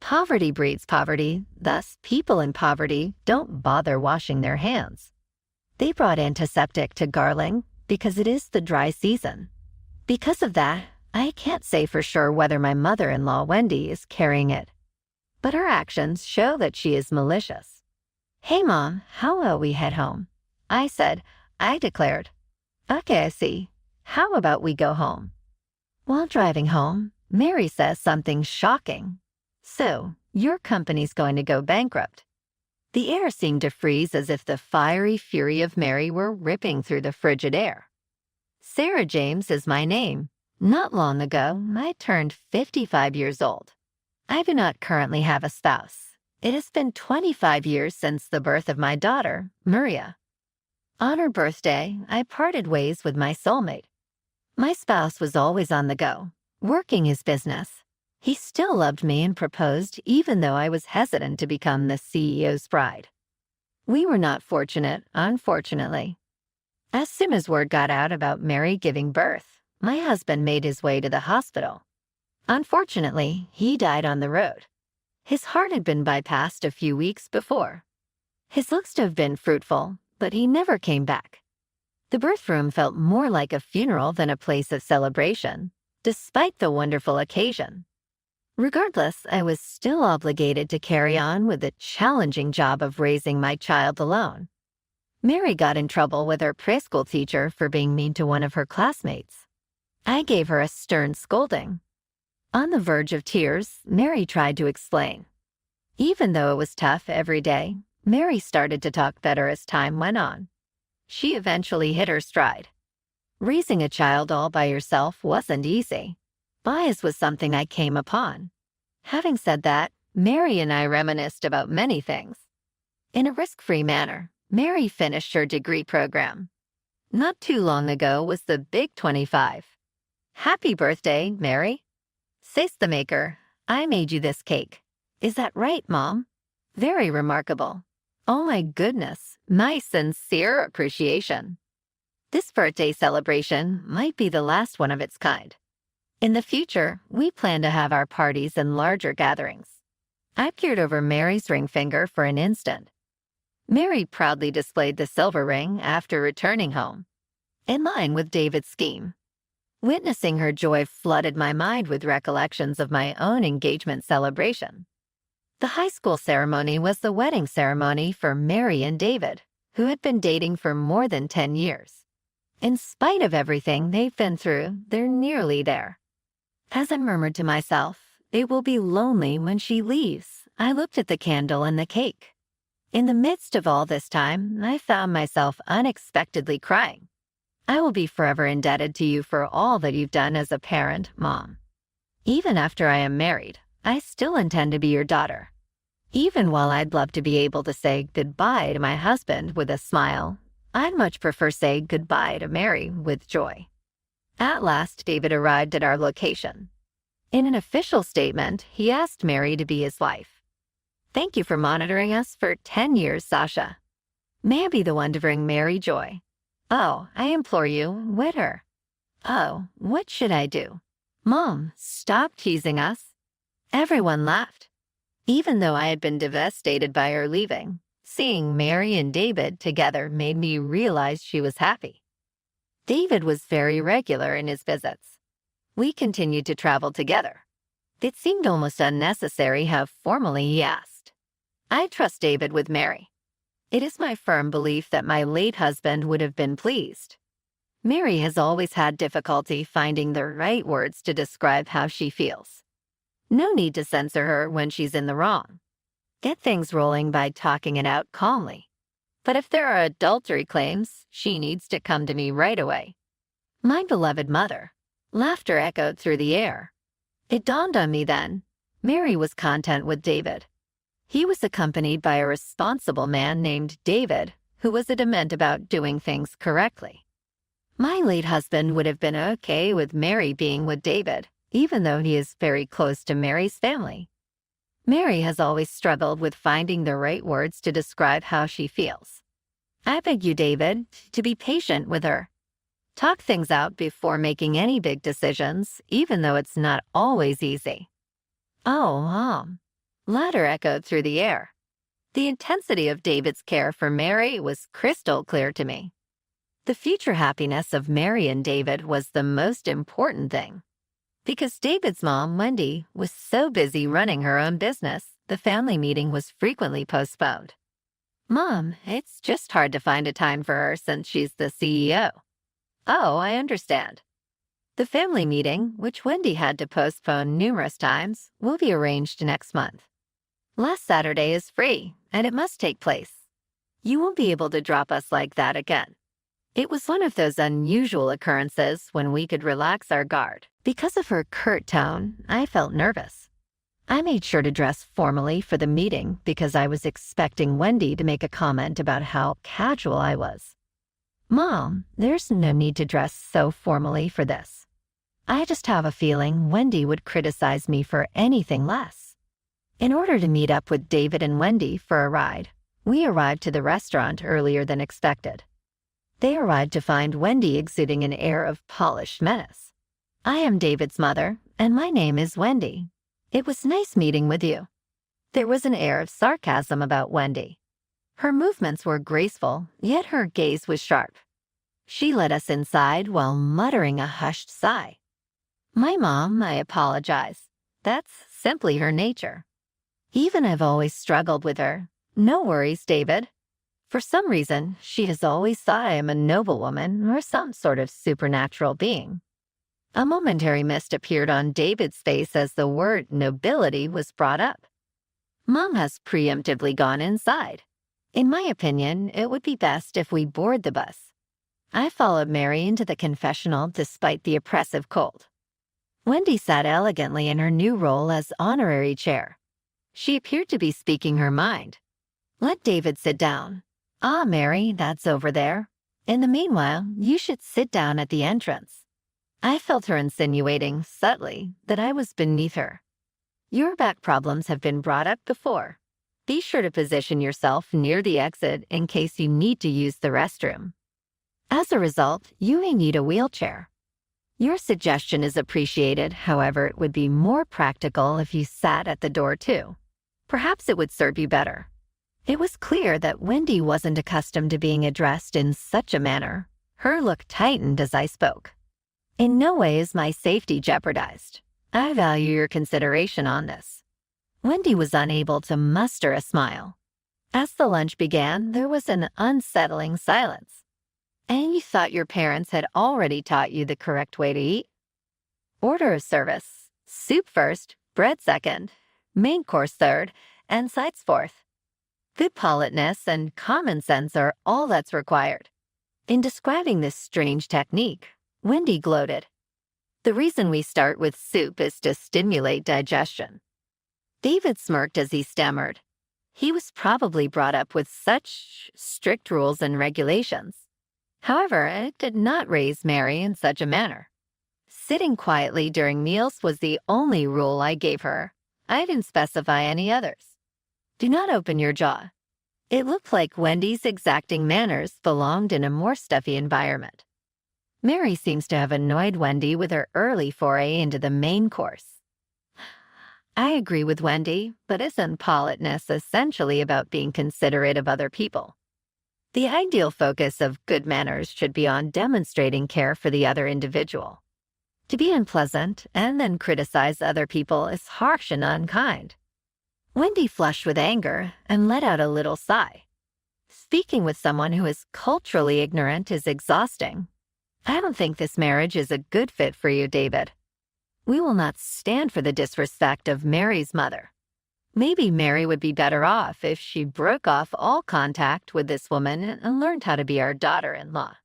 Poverty breeds poverty, thus people in poverty don't bother washing their hands. They brought antiseptic to Garling because it is the dry season. Because of that, I can't say for sure whether my mother-in-law Wendy is carrying it, but her actions show that she is malicious. "Hey Mom, how will we head home?" I declared. "Okay, I see. How about we go home?" While driving home, Mary says something shocking. "So, your company's going to go bankrupt." The air seemed to freeze as if the fiery fury of Mary were ripping through the frigid air. Sarah James is my name. Not long ago, I turned 55 years old. I do not currently have a spouse. It has been 25 years since the birth of my daughter, Maria. On her birthday, I parted ways with my soulmate. My spouse was always on the go, working his business. He still loved me and proposed even though I was hesitant to become the CEO's bride. We were not fortunate, unfortunately. As soon as word got out about Mary giving birth, my husband made his way to the hospital. Unfortunately, he died on the road. His heart had been bypassed a few weeks before. His looks to have been fruitful, but he never came back. The birth room felt more like a funeral than a place of celebration, despite the wonderful occasion. Regardless, I was still obligated to carry on with the challenging job of raising my child alone. Mary got in trouble with her preschool teacher for being mean to one of her classmates. I gave her a stern scolding. On the verge of tears, Mary tried to explain. Even though it was tough every day, Mary started to talk better as time went on. She eventually hit her stride. Raising a child all by yourself wasn't easy. Bias was something I came upon. Having said that, Mary and I reminisced about many things. In a risk-free manner, Mary finished her degree program. Not too long ago was the Big 25. "Happy birthday, Mary." Says the maker, "I made you this cake." "Is that right, Mom?" "Very remarkable." "Oh my goodness, my sincere appreciation." This birthday celebration might be the last one of its kind. In the future, we plan to have our parties in larger gatherings. I peered over Mary's ring finger for an instant. Mary proudly displayed the silver ring after returning home, in line with David's scheme. Witnessing her joy flooded my mind with recollections of my own engagement celebration. The high school ceremony was the wedding ceremony for Mary and David, who had been dating for more than 10 years. In spite of everything they've been through, they're nearly there. As I murmured to myself, "It will be lonely when she leaves," I looked at the candle and the cake. In the midst of all this time, I found myself unexpectedly crying. "I will be forever indebted to you for all that you've done as a parent, Mom. Even after I am married, I still intend to be your daughter. Even while I'd love to be able to say goodbye to my husband with a smile, I'd much prefer say goodbye to Mary with joy." At last, David arrived at our location. In an official statement, he asked Mary to be his wife. "Thank you for monitoring us for 10 years, Sasha. May I be the one to bring Mary joy? Oh, I implore you, wed her." "Oh, what should I do?" "Mom, stop teasing us." Everyone laughed. Even though I had been devastated by her leaving, seeing Mary and David together made me realize she was happy. David was very regular in his visits. We continued to travel together. It seemed almost unnecessary how formally he asked. I trust David with Mary. It is my firm belief that my late husband would have been pleased. Mary has always had difficulty finding the right words to describe how she feels. No need to censor her when she's in the wrong. Get things rolling by talking it out calmly. But if there are adultery claims, she needs to come to me right away. My beloved mother. Laughter echoed through the air. It dawned on me then. Mary was content with David. He was accompanied by a responsible man named David, who was adamant about doing things correctly. My late husband would have been okay with Mary being with David, even though he is very close to Mary's family. Mary has always struggled with finding the right words to describe how she feels. I beg you, David, to be patient with her. Talk things out before making any big decisions, even though it's not always easy. Oh, Mom. Laughter echoed through the air. The intensity of David's care for Mary was crystal clear to me. The future happiness of Mary and David was the most important thing. Because David's mom, Wendy, was so busy running her own business, the family meeting was frequently postponed. "Mom, it's just hard to find a time for her since she's the CEO." "Oh, I understand." The family meeting, which Wendy had to postpone numerous times, will be arranged next month. Last Saturday is free, and it must take place. You won't be able to drop us like that again. It was one of those unusual occurrences when we could relax our guard. Because of her curt tone, I felt nervous. I made sure to dress formally for the meeting because I was expecting Wendy to make a comment about how casual I was. "Mom, there's no need to dress so formally for this. I just have a feeling Wendy would criticize me for anything less." In order to meet up with David and Wendy for a ride, we arrived to the restaurant earlier than expected. They arrived to find Wendy exuding an air of polished menace. "I am David's mother, and my name is Wendy. It was nice meeting with you." There was an air of sarcasm about Wendy. Her movements were graceful, yet her gaze was sharp. She led us inside while muttering a hushed sigh. "My mom, I apologize. That's simply her nature. Even I've always struggled with her. No worries, David. For some reason, she has always thought I am a noblewoman or some sort of supernatural being." A momentary mist appeared on David's face as the word nobility was brought up. "Mom has preemptively gone inside. In my opinion, it would be best if we board the bus." I followed Mary into the confessional despite the oppressive cold. Wendy sat elegantly in her new role as honorary chair. She appeared to be speaking her mind. "Let David sit down. Ah, Mary, that's over there. In the meanwhile, you should sit down at the entrance." I felt her insinuating, subtly, that I was beneath her. "Your back problems have been brought up before. Be sure to position yourself near the exit in case you need to use the restroom. As a result, you may need a wheelchair. Your suggestion is appreciated, however, it would be more practical if you sat at the door too. Perhaps it would serve you better." It was clear that Wendy wasn't accustomed to being addressed in such a manner. Her look tightened as I spoke. "In no way is my safety jeopardized. I value your consideration on this." Wendy was unable to muster a smile. As the lunch began, there was an unsettling silence. "And you thought your parents had already taught you the correct way to eat?" "Order of service. Soup first, bread second, main course third, and sides fourth. Good politeness and common sense are all that's required." In describing this strange technique, Wendy gloated. "The reason we start with soup is to stimulate digestion." David smirked as he stammered. He was probably brought up with such strict rules and regulations. However, it did not raise Mary in such a manner. Sitting quietly during meals was the only rule I gave her. I didn't specify any others. "Do not open your jaw." It looked like Wendy's exacting manners belonged in a more stuffy environment. Mary seems to have annoyed Wendy with her early foray into the main course. I agree with Wendy, but isn't politeness essentially about being considerate of other people? The ideal focus of good manners should be on demonstrating care for the other individual. To be unpleasant and then criticize other people is harsh and unkind. Wendy flushed with anger and let out a little sigh. Speaking with someone who is culturally ignorant is exhausting. I don't think this marriage is a good fit for you, David. We will not stand for the disrespect of Mary's mother. Maybe Mary would be better off if she broke off all contact with this woman and learned how to be our daughter-in-law.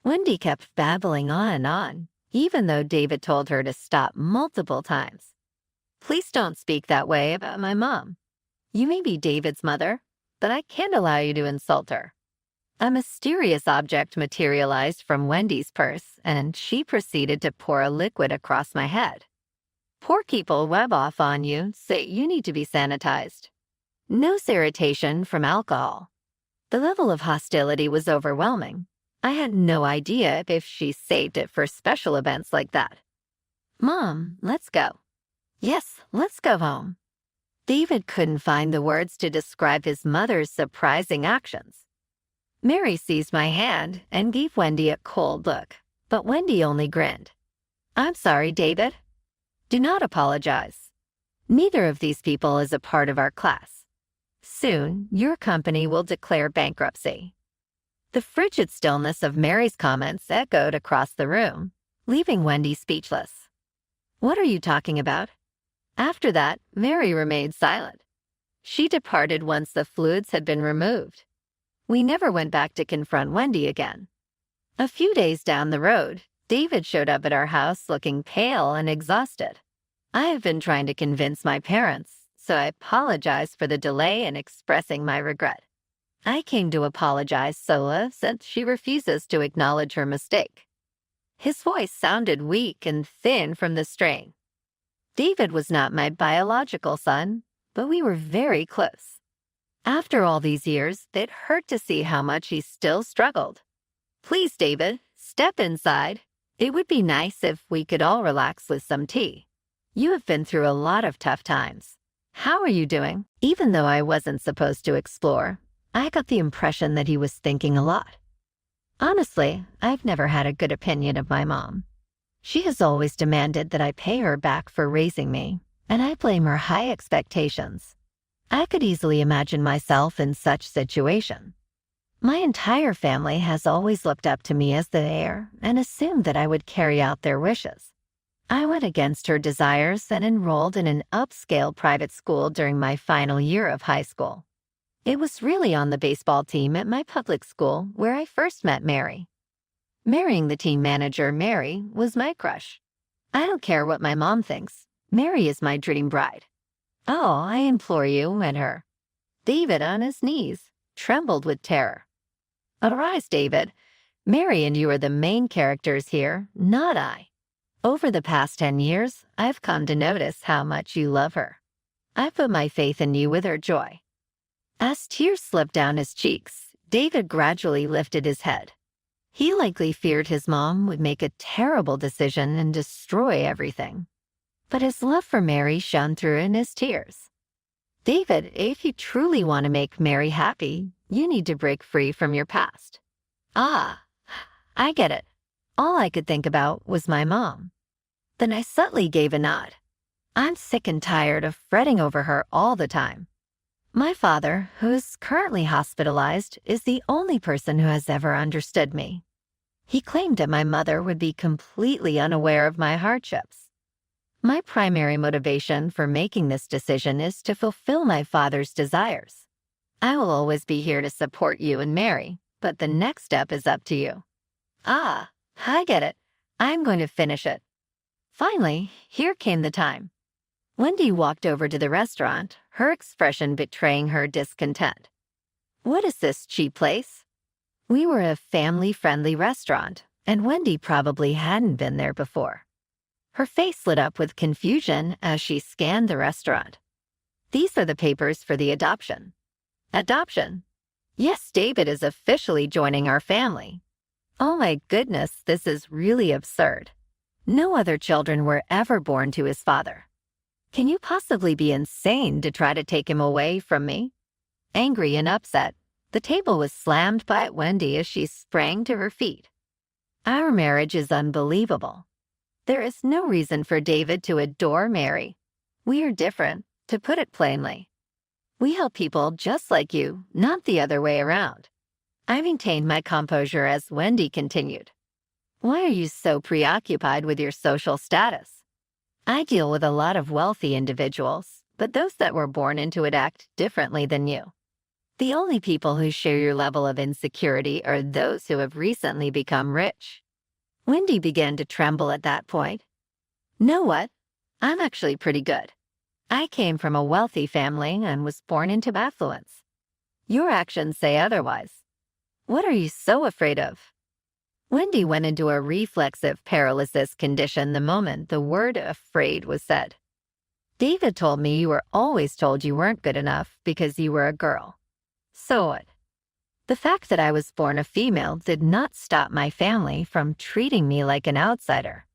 Wendy kept babbling on, even though David told her to stop multiple times. Please don't speak that way about my mom. You may be David's mother, but I can't allow you to insult her. A mysterious object materialized from Wendy's purse, and she proceeded to pour a liquid across my head. Poor people web off on you, say you need to be sanitized. Nose irritation from alcohol. The level of hostility was overwhelming. I had no idea if she saved it for special events like that. Mom, let's go. Yes, let's go home. David couldn't find the words to describe his mother's surprising actions. Mary seized my hand and gave Wendy a cold look, but Wendy only grinned. "I'm sorry, David. Do not apologize. Neither of these people is a part of our class. Soon, your company will declare bankruptcy." The frigid stillness of Mary's comments echoed across the room, leaving Wendy speechless. "What are you talking about?" After that, Mary remained silent. She departed once the fluids had been removed. We never went back to confront Wendy again. A few days down the road, David showed up at our house looking pale and exhausted. I have been trying to convince my parents, so I apologize for the delay in expressing my regret. I came to apologize, Sola, since she refuses to acknowledge her mistake. His voice sounded weak and thin from the strain. David was not my biological son, but we were very close. After all these years, it hurt to see how much he still struggled. "Please, David, step inside. It would be nice if we could all relax with some tea. You have been through a lot of tough times. How are you doing?" Even though I wasn't supposed to explore, I got the impression that he was thinking a lot. Honestly, I've never had a good opinion of my mom. She has always demanded that I pay her back for raising me, and I blame her high expectations. I could easily imagine myself in such situation. My entire family has always looked up to me as the heir and assumed that I would carry out their wishes. I went against her desires and enrolled in an upscale private school during my final year of high school. It was really on the baseball team at my public school where I first met Mary. Marrying the team manager, Mary, was my crush. I don't care what my mom thinks. Mary is my dream bride. "Oh, I implore you," and her. David, on his knees, trembled with terror. "Arise, David. Mary and you are the main characters here, not I. Over the past 10 years, I've come to notice how much you love her. I put my faith in you with her joy." As tears slipped down his cheeks, David gradually lifted his head. He likely feared his mom would make a terrible decision and destroy everything. But his love for Mary shone through in his tears. "David, if you truly want to make Mary happy, you need to break free from your past." "Ah, I get it. All I could think about was my mom." Then I subtly gave a nod. I'm sick and tired of fretting over her all the time. My father, who is currently hospitalized, is the only person who has ever understood me. He claimed that my mother would be completely unaware of my hardships. My primary motivation for making this decision is to fulfill my father's desires. I will always be here to support you and Mary, but the next step is up to you. "Ah, I get it. I'm going to finish it." Finally, here came the time. Wendy walked over to the restaurant, her expression betraying her discontent. "What is this cheap place?" We were a family-friendly restaurant, and Wendy probably hadn't been there before. Her face lit up with confusion as she scanned the restaurant. "These are the papers for the adoption." "Adoption?" "Yes, David is officially joining our family." Oh my goodness, this is really absurd. No other children were ever born to his father. Can you possibly be insane to try to take him away from me? Angry and upset, the table was slammed by Wendy as she sprang to her feet. Our marriage is unbelievable. There is no reason for David to adore Mary. We are different, to put it plainly. We help people just like you, not the other way around. I maintained my composure as Wendy continued. "Why are you so preoccupied with your social status? I deal with a lot of wealthy individuals, but those that were born into it act differently than you. The only people who share your level of insecurity are those who have recently become rich." Wendy began to tremble at that point. "Know what? I'm actually pretty good. I came from a wealthy family and was born into affluence. Your actions say otherwise. What are you so afraid of?" Wendy went into a reflexive paralysis condition the moment the word afraid was said. "David told me you were always told you weren't good enough because you were a girl. So what? The fact that I was born a female did not stop my family from treating me like an outsider.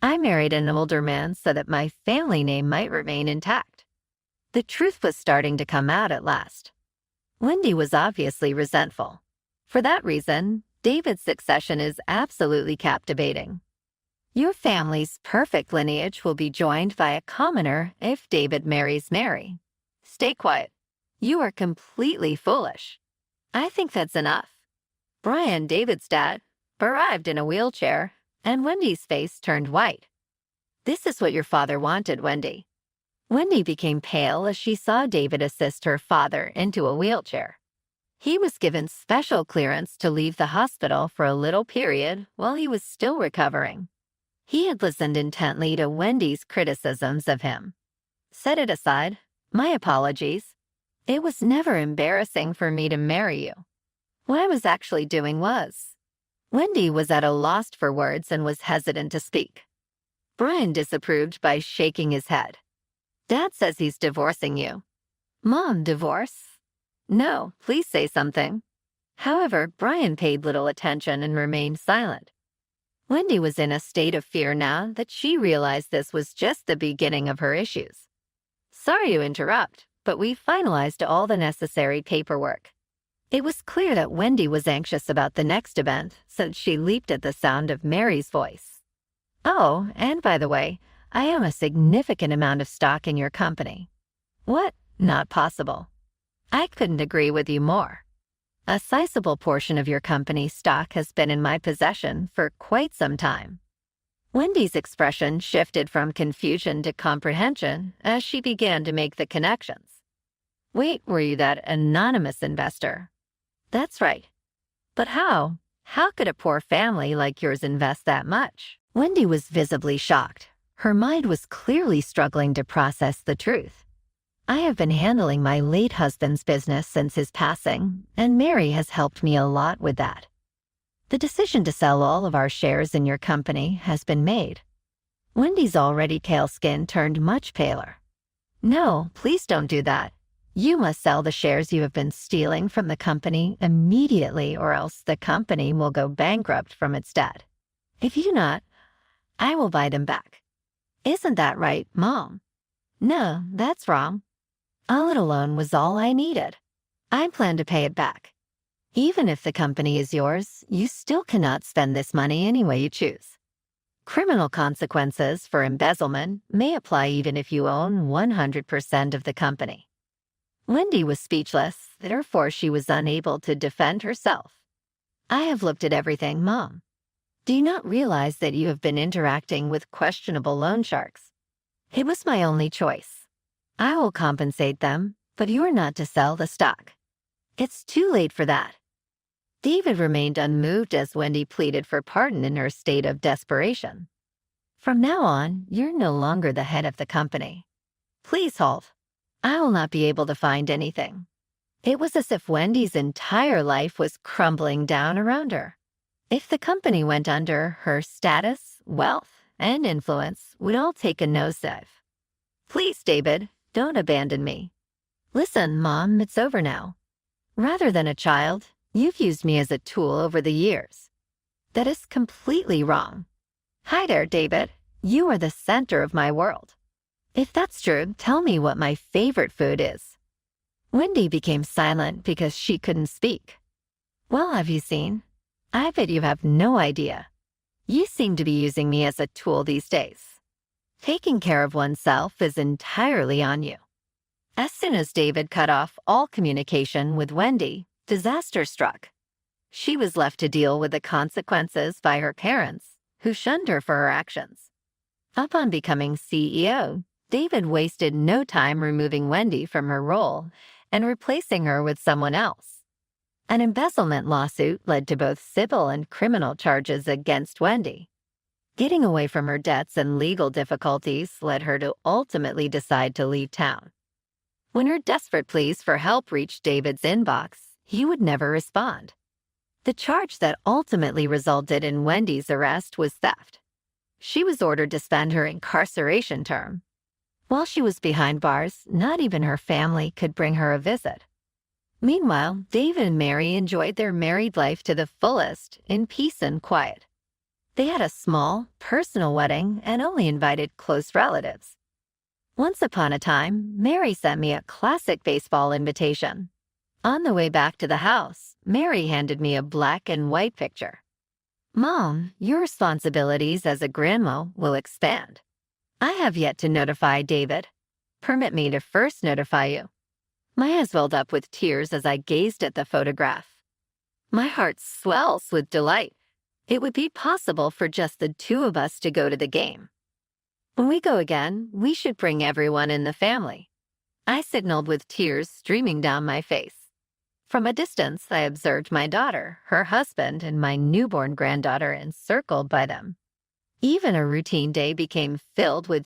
I married an older man so that my family name might remain intact. The truth was starting to come out at last. Wendy was obviously resentful. For that reason, David's succession is absolutely captivating. Your family's perfect lineage will be joined by a commoner if David marries Mary. Stay quiet. You are completely foolish. I think that's enough. Brian, David's dad, arrived in a wheelchair, and Wendy's face turned white. This is what your father wanted, Wendy. Wendy became pale as she saw David assist her father into a wheelchair. He was given special clearance to leave the hospital for a little period while he was still recovering. He had listened intently to Wendy's criticisms of him. Set it aside. My apologies. It was never embarrassing for me to marry you. What I was actually doing was. Wendy was at a loss for words and was hesitant to speak. Brian disapproved by shaking his head. Dad says he's divorcing you. Mom, divorce? No, please say something. However, Brian paid little attention and remained silent. Wendy was in a state of fear now that she realized this was just the beginning of her issues. Sorry to interrupt, but we finalized all the necessary paperwork. It was clear that Wendy was anxious about the next event, since she leaped at the sound of Mary's voice. Oh, and by the way, I own a significant amount of stock in your company. What? Not possible. I couldn't agree with you more. A sizable portion of your company's stock has been in my possession for quite some time. Wendy's expression shifted from confusion to comprehension as she began to make the connections. Wait, were you that anonymous investor? That's right. But how? How could a poor family like yours invest that much? Wendy was visibly shocked. Her mind was clearly struggling to process the truth. I have been handling my late husband's business since his passing, and Mary has helped me a lot with that. The decision to sell all of our shares in your company has been made. Wendy's already pale skin turned much paler. No, please don't do that. You must sell the shares you have been stealing from the company immediately, or else the company will go bankrupt from its debt. If you do not, I will buy them back. Isn't that right, Mom? No, that's wrong. A little loan was all I needed. I plan to pay it back. Even if the company is yours, you still cannot spend this money any way you choose. Criminal consequences for embezzlement may apply even if you own 100% of the company. Wendy was speechless, therefore she was unable to defend herself. I have looked at everything, Mom. Do you not realize that you have been interacting with questionable loan sharks? It was my only choice. I will compensate them, but you are not to sell the stock. It's too late for that. David remained unmoved as Wendy pleaded for pardon in her state of desperation. From now on, you're no longer the head of the company. Please halt. I will not be able to find anything. It was as if Wendy's entire life was crumbling down around her. If the company went under, her status, wealth, and influence would all take a nosedive. Please, David, don't abandon me. Listen, Mom, it's over now. Rather than a child, you've used me as a tool over the years. That is completely wrong. Hi there, David. You are the center of my world. If that's true, tell me what my favorite food is. Wendy became silent because she couldn't speak. Well, have you seen? I bet you have no idea. You seem to be using me as a tool these days. Taking care of oneself is entirely on you. As soon as David cut off all communication with Wendy, disaster struck. She was left to deal with the consequences by her parents, who shunned her for her actions. Upon becoming CEO, David wasted no time removing Wendy from her role and replacing her with someone else. An embezzlement lawsuit led to both civil and criminal charges against Wendy. Getting away from her debts and legal difficulties led her to ultimately decide to leave town. When her desperate pleas for help reached David's inbox, he would never respond. The charge that ultimately resulted in Wendy's arrest was theft. She was ordered to spend her incarceration term. While she was behind bars, not even her family could bring her a visit. Meanwhile, David and Mary enjoyed their married life to the fullest, in peace and quiet. They had a small, personal wedding and only invited close relatives. Once upon a time, Mary sent me a classic baseball invitation. On the way back to the house, Mary handed me a black and white picture. Mom, your responsibilities as a grandma will expand. I have yet to notify David. Permit me to first notify you. My eyes welled up with tears as I gazed at the photograph. My heart swells with delight. It would be possible for just the two of us to go to the game. When we go again, we should bring everyone in the family. I signaled with tears streaming down my face. From a distance, I observed my daughter, her husband, and my newborn granddaughter encircled by them. Even a routine day became filled with